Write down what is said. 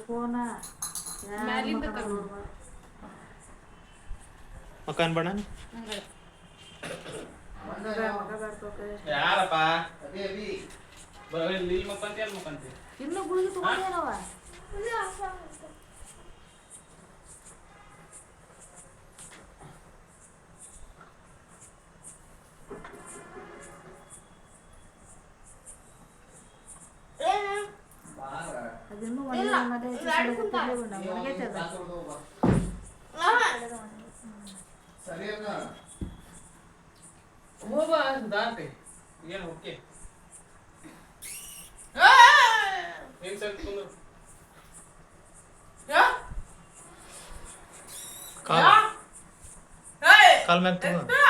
ಫೋನ ಮ್ಯಾಲಿಂದ ಮಕಾನ್ ಬಣ್ಣ ಯಾರಪ್ಪ ಇಲ್ಲಿ ಮಕ್ಕಂತಿ ಅಲ್ಲಿ ಮಕ್ಕಂತಿ ಇನ್ನು ಗುಳಿಗೆ ತಗೊಂಡೇನವ ಅದಿನ್ನು ಹೋಗ ದಾಟೆ ಏನು ಓಕೆ ಏನ್ ಸರ್ ಕುಂದ್ರು ಕಾಲ್ ಮ್ಯಾಗ ತಗೋ